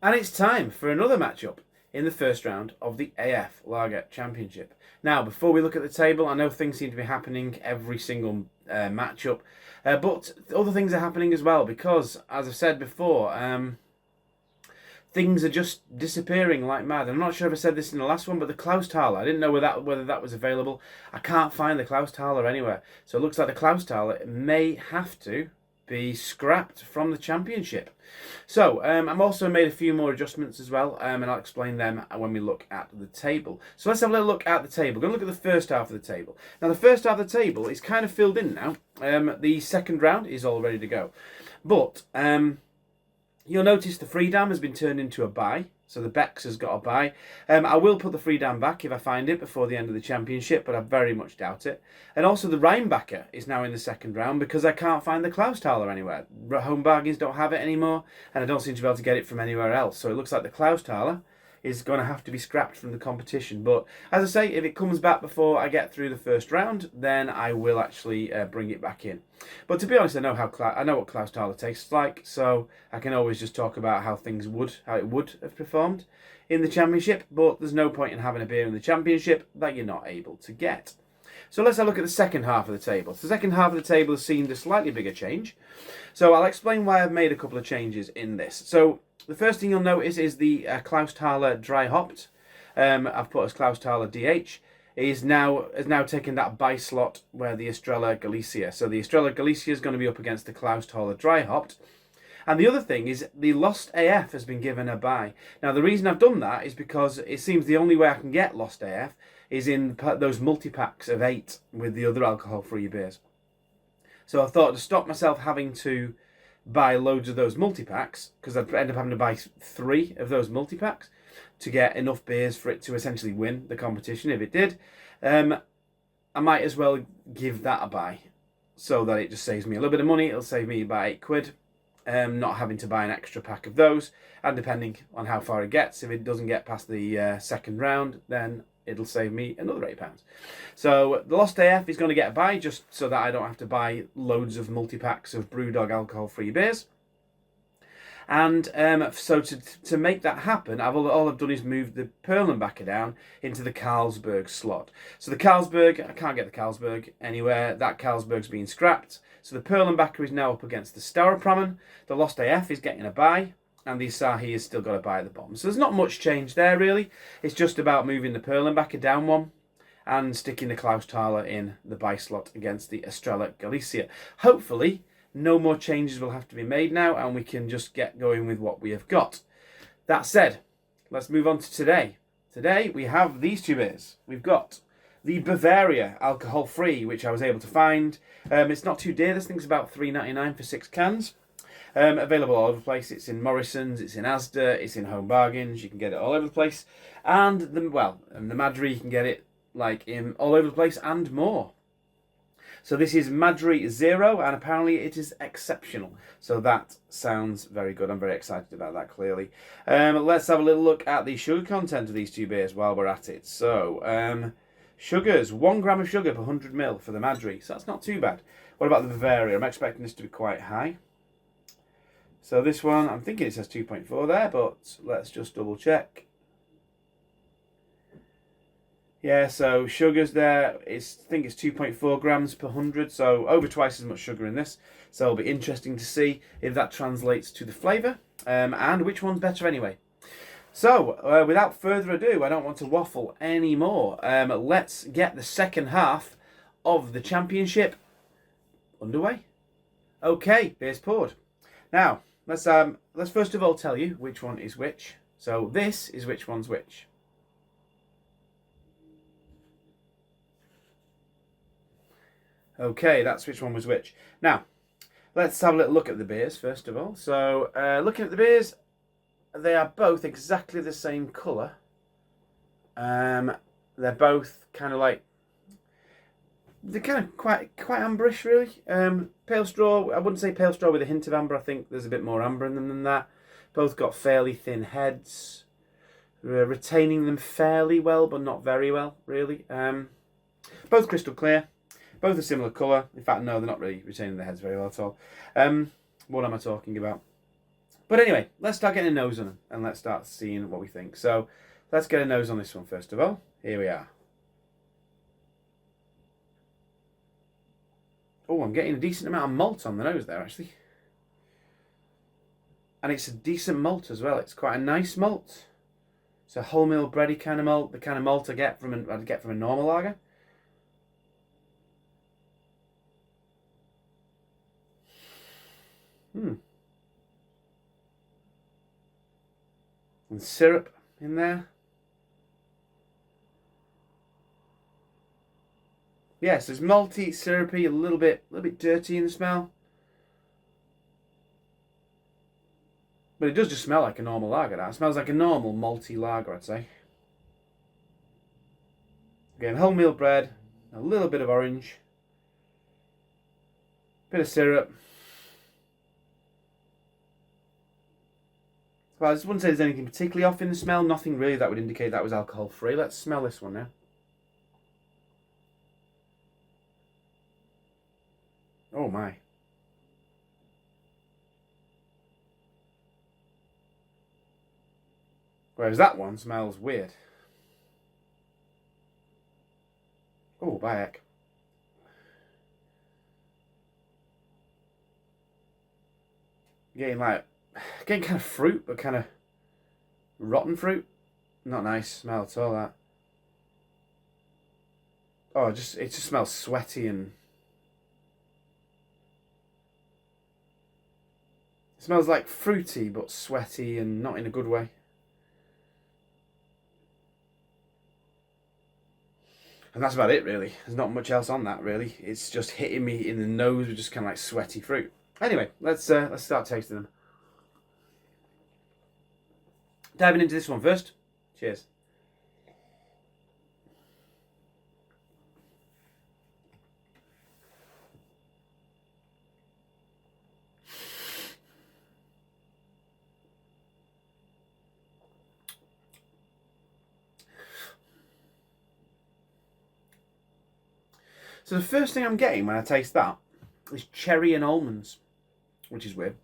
And it's time for another matchup in the first round of the AF Lager Championship. Now, before we look at the table, I know things seem to be happening every single matchup, but other things are happening as well because, as I've said before, things are just disappearing like mad. I'm not sure if I said this in the last one, but the Klausthaler, I didn't know whether that was available. I can't find the Klausthaler anywhere. So it looks like the Klausthaler may have to be scrapped from the championship. So I've also made a few more adjustments as well, and I'll explain them when we look at the table. So let's have a little look at the table. We're going to look at the first half of the table. Now the first half of the table is kind of filled in now. The second round is all ready to go. But you'll notice the Freedom has been turned into a buy. So the Bex has got a buy. I will put the Freedom back if I find it before the end of the championship, but I very much doubt it. And also the Rheinbacher is now in the second round because I can't find the Klausthaler anywhere. Home bargains don't have it anymore, and I don't seem to be able to get it from anywhere else. So it looks like the Klausthaler is going to have to be scrapped from the competition. But as I say, if it comes back before I get through the first round, then I will actually bring it back in. But to be honest, I know what Klausthaler tastes like, so I can always just talk about how it would have performed in the championship. But there's no point in having a beer in the championship that you're not able to get. So let's have a look at the second half of the table. So the second half of the table has seen a slightly bigger change. So I'll explain why I've made a couple of changes in this. So the first thing you'll notice is the Klausthaler dry hopped. I've put as Klausthaler DH. Has now taken that buy slot where the Estrella Galicia. So the Estrella Galicia is going to be up against the Klausthaler dry hopped. And the other thing is the Lost AF has been given a buy. Now the reason I've done that is because it seems the only way I can get Lost AF is in those multi-packs of 8 with the other alcohol-free beers. So I thought to stop myself having to buy loads of those multi-packs, because I'd end up having to buy 3 of those multi-packs to get enough beers for it to essentially win the competition if it did. I might as well give that a buy so that it just saves me a little bit of money. It'll save me about £8, not having to buy an extra pack of those. And depending on how far it gets, if it doesn't get past the second round, then it'll save me another £8. So the Lost AF is going to get a buy just so that I don't have to buy loads of multi-packs of Brewdog alcohol-free beers. And so to make that happen, all I've done is move the Perlenbacher down into the Carlsberg slot. So the Carlsberg, I can't get the Carlsberg anywhere. That Carlsberg's been scrapped. So the Perlenbacher is now up against the Staropramen. The Lost AF is getting a buy. And the Asahi has still got a buy at the bottom. So there's not much change there, really. It's just about moving the Perlenbacher down one and sticking the Klausthaler in the buy slot against the Estrella Galicia. Hopefully, no more changes will have to be made now, and we can just get going with what we have got. That said, let's move on to today. Today, we have these 2 beers. We've got the Bavaria alcohol-free, which I was able to find. It's not too dear. This thing's about $3.99 for 6 cans. Available all over the place. It's in Morrison's, it's in Asda, it's in Home Bargains. You can get it all over the place. And the Madri, you can get it like in all over the place and more. So this is Madri Zero, and apparently it is exceptional. So that sounds very good. I'm very excited about that, clearly. Let's have a little look at the sugar content of these 2 beers while we're at it. So, sugars, 1 gram of sugar per 100 ml for the Madri. So that's not too bad. What about the Bavaria? I'm expecting this to be quite high. So this one, I'm thinking it says 2.4 there, but let's just double check. Yeah, so sugars there, I think it's 2.4 grams per 100, so over twice as much sugar in this. So it'll be interesting to see if that translates to the flavour, and which one's better anyway. So, without further ado, I don't want to waffle anymore. Let's get the second half of the championship underway. Okay, beer's poured. Now, let's first of all tell you which one is which. So this is which one's which. Okay, that's which one was which. Now, let's have a little look at the beers first of all. So, looking at the beers, they are both exactly the same colour. They're both kind of like, they're kind of quite amberish, really. Pale straw, I wouldn't say pale straw with a hint of amber. I think there's a bit more amber in them than that. Both got fairly thin heads. Retaining them fairly well, but not very well, really. Both crystal clear. Both a similar colour. In fact, no, they're not really retaining their heads very well at all. What am I talking about? But anyway, let's start getting a nose on them and let's start seeing what we think. So let's get a nose on this one first of all. Here we are. Oh, I'm getting a decent amount of malt on the nose there, actually. And it's a decent malt as well. It's quite a nice malt. It's a wholemeal bready kind of malt, the kind of malt I'd get from a normal lager. And syrup in there. Yes, it's malty, syrupy, a little bit dirty in the smell. But it does just smell like a normal lager. That. It smells like a normal malty lager, I'd say. Again, wholemeal bread, a little bit of orange, bit of syrup. Well, I just wouldn't say there's anything particularly off in the smell. Nothing really that would indicate that was alcohol free. Let's smell this one now. Oh my. Whereas that one smells weird. Oh, by heck. Getting kind of fruit, but kind of rotten fruit. Not nice smell at all, that. Oh, it just smells sweaty and... It smells like fruity, but sweaty and not in a good way. And that's about it, really. There's not much else on that, really. It's just hitting me in the nose with just kind of like sweaty fruit. Anyway, let's start tasting them. Diving into this one first. Cheers. So the first thing I'm getting when I taste that is cherry and almonds, which is weird.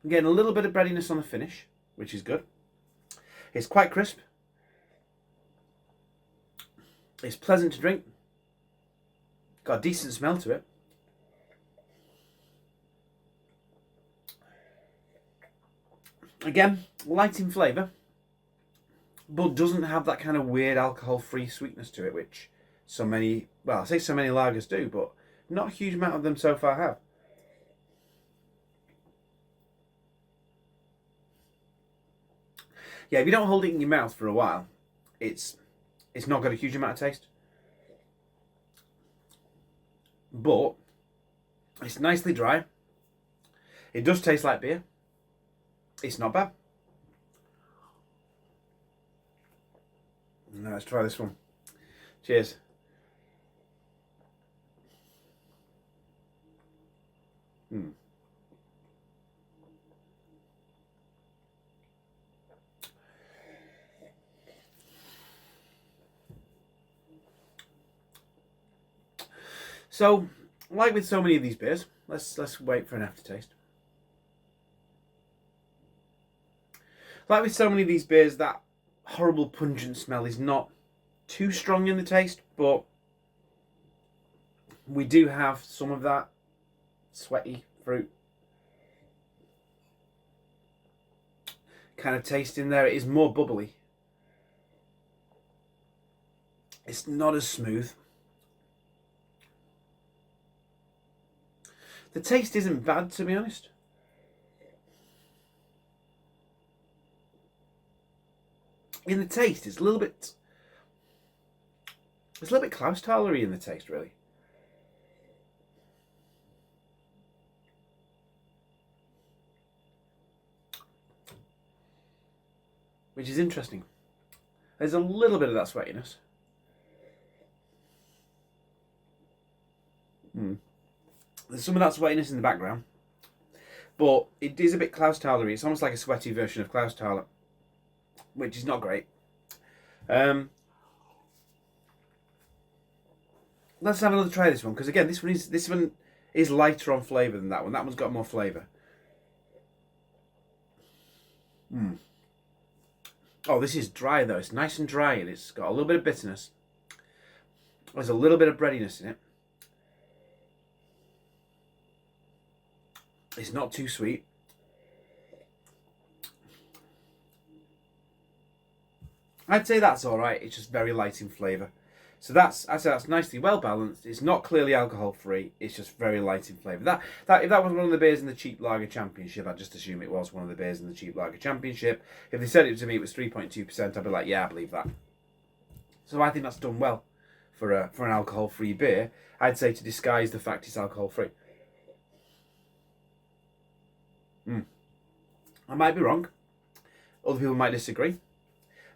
I'm getting a little bit of breadiness on the finish, which is good. It's quite crisp. It's pleasant to drink. Got a decent smell to it. Again, light in flavour, but doesn't have that kind of weird alcohol-free sweetness to it, which so many, well, I say so many lagers do, but not a huge amount of them so far have. Yeah, if you don't hold it in your mouth for a while, it's not got a huge amount of taste. But it's nicely dry. It does taste like beer. It's not bad. Now let's try this one. Cheers. So, like with so many of these beers, let's wait for an aftertaste. Like with so many of these beers, that horrible pungent smell is not too strong in the taste, but we do have some of that sweaty fruit kind of taste in there. It is more bubbly. It's not as smooth. The taste isn't bad, to be honest. In the taste, it's a little bit Klausthaler-y in the taste, really. Which is interesting. There's a little bit of that sweatiness. There's some of that sweatiness in the background, but it is a bit Klausthaler-y. It's almost like a sweaty version of Klausthaler, which is not great. Let's have another try of this one, because again, this one is lighter on flavour than that one. That one's got more flavour. Oh, this is dry though. It's nice and dry, and it's got a little bit of bitterness. There's a little bit of breadiness in it. It's not too sweet. I'd say that's all right. It's just very light in flavour. So that's nicely well balanced. It's not clearly alcohol free. It's just very light in flavour. That if that was one of the beers in the cheap lager championship, I'd just assume it was one of the beers in the cheap lager championship. If they said it to me, it was 3.2%. I'd be like, yeah, I believe that. So I think that's done well for an alcohol free beer. I'd say to disguise the fact it's alcohol free. I might be wrong. Other people might disagree.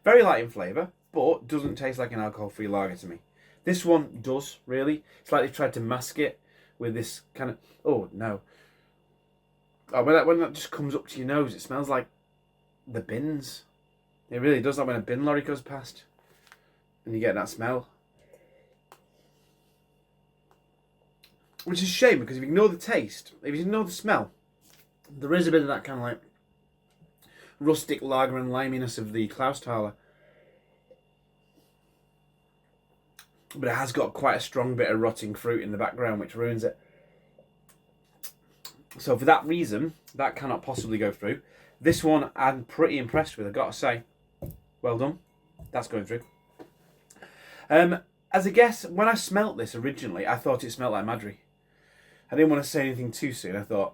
Very light in flavour, but doesn't taste like an alcohol-free lager to me. This one does, really. It's like they've tried to mask it with this kind of... Oh, no. Oh, when that just comes up to your nose, it smells like the bins. It really does, like when a bin lorry goes past. And you get that smell. Which is a shame, because if you ignore the taste, if you ignore the smell, there is a bit of that kind of like rustic lager and liminess of the Klausthaler. But it has got quite a strong bit of rotting fruit in the background, which ruins it. So for that reason, that cannot possibly go through. This one I'm pretty impressed with, I've got to say. Well done. That's going through. As a guess, when I smelt this originally, I thought it smelled like Madri. I didn't want to say anything too soon. I thought,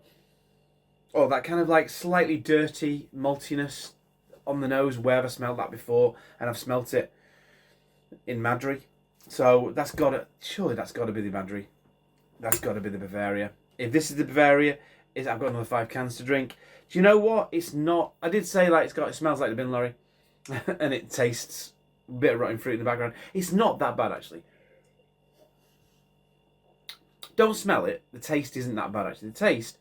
oh, that kind of like slightly dirty maltiness on the nose, where I've smelled that before, and I've smelt it in Madri. So surely that's got to be the Madri. That's got to be the Bavaria. If this is the Bavaria, I've got another 5 cans to drink. Do you know what? It's not. I did say like it smells like the bin lorry, and it tastes a bit of rotting fruit in the background. It's not that bad actually. Don't smell it. The taste isn't that bad actually. The taste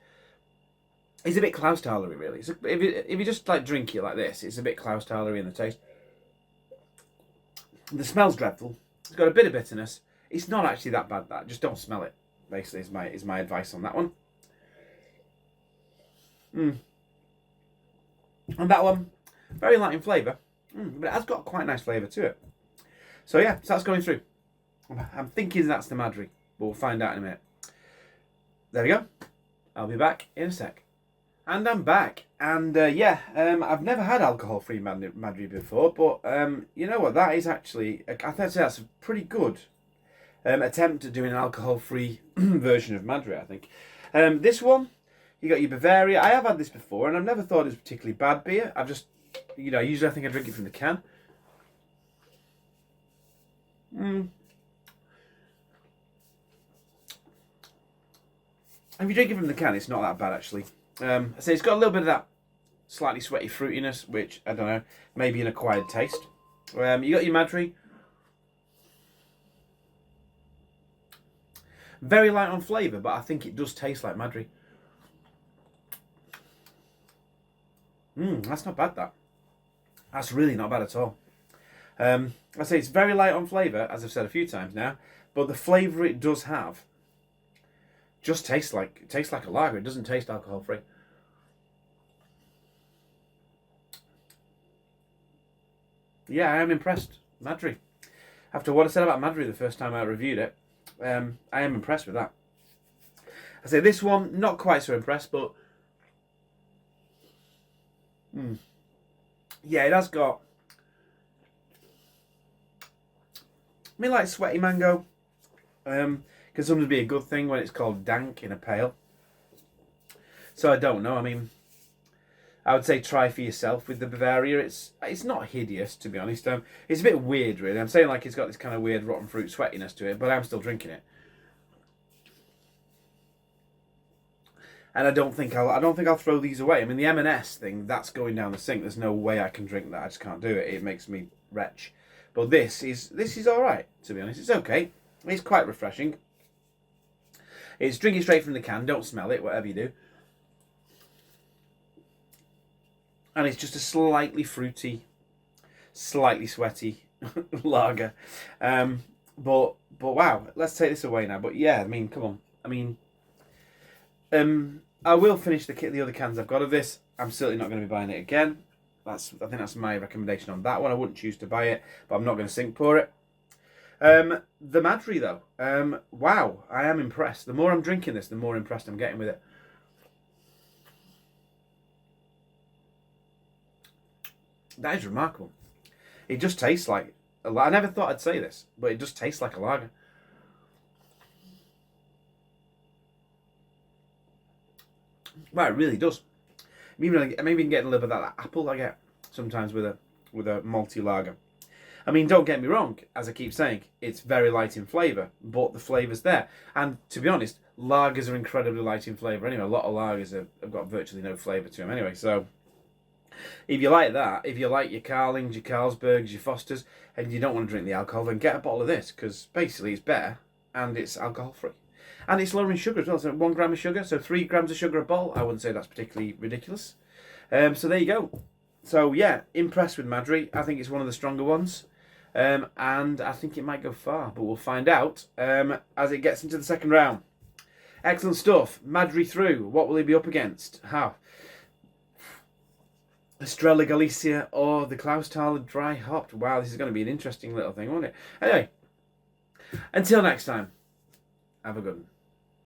is a bit Klausthaler-y really. So if you just like drink it like this, it's a bit Klausthaler-y in the taste. The smell's dreadful. It's got a bit of bitterness. It's not actually that bad. That just don't smell it. Basically, is my advice on that one. And that one, very light in flavour, but it has got quite a nice flavour to it. So yeah, so that's going through. I'm thinking that's the Madri, but we'll find out in a minute. There we go. I'll be back in a sec. And I'm back. And I've never had alcohol-free Madri before, but you know what? That is actually, I think that's a pretty good attempt at doing an alcohol-free version of Madri, I think. This one, you got your Bavaria. I have had this before, and I've never thought it was a particularly bad beer. I've just, usually I think I drink it from the can. If you drink it from the can, it's not that bad, actually. I say it's got a little bit of that slightly sweaty fruitiness, which, I don't know, maybe an acquired taste. You got your Madri. Very light on flavour, but I think it does taste like Madri. That's not bad, that. That's really not bad at all. I say it's very light on flavour, as I've said a few times now, but the flavour it does have just tastes like a lager. It doesn't taste alcohol free. Yeah, I am impressed. Madri. After what I said about Madri the first time I reviewed it, I am impressed with that. I say this one, not quite so impressed, but yeah, it has got, like sweaty mango. Can sometimes be a good thing when it's called dank in a pale. So I don't know. I mean, I would say try for yourself with the Bavaria. It's not hideous, to be honest. It's a bit weird, really. I'm saying like it's got this kind of weird rotten fruit sweatiness to it, but I'm still drinking it. And I don't think I'll throw these away. I mean, the M&S thing, that's going down the sink. There's no way I can drink that. I just can't do it. It makes me retch. But this is all right, to be honest. It's okay. It's quite refreshing. It's drinking straight from the can. Don't smell it, whatever you do. And it's just a slightly fruity, slightly sweaty lager. But wow, let's take this away now. But yeah, I mean, come on. I mean, I will finish the other cans I've got of this. I'm certainly not going to be buying it again. I think that's my recommendation on that one. I wouldn't choose to buy it, but I'm not going to sink pour it. The Madri though, wow, I am impressed. The more I'm drinking this, the more impressed I'm getting with it. That is remarkable. It just tastes like I never thought I'd say this, but it just tastes like a lager. Well, it really does. I'm even getting a little bit of that apple I get sometimes with a malty lager. I mean, don't get me wrong, as I keep saying, it's very light in flavour, but the flavour's there. And to be honest, lagers are incredibly light in flavour anyway. A lot of lagers have got virtually no flavour to them anyway. So if you like that, if you like your Carlings, your Carlsbergs, your Fosters, and you don't want to drink the alcohol, then get a bottle of this, because basically it's better and it's alcohol free. And it's lower in sugar as well, so 1 gram of sugar, so 3 grams of sugar a bottle. I wouldn't say that's particularly ridiculous. So there you go. So yeah, impressed with Madri. I think it's one of the stronger ones. And I think it might go far, but we'll find out as it gets into the second round. Excellent stuff. Madri through. What will he be up against? How? Estrella Galicia or the Klausthaler dry hopped. Wow, this is going to be an interesting little thing, won't it? Anyway, until next time, have a good one.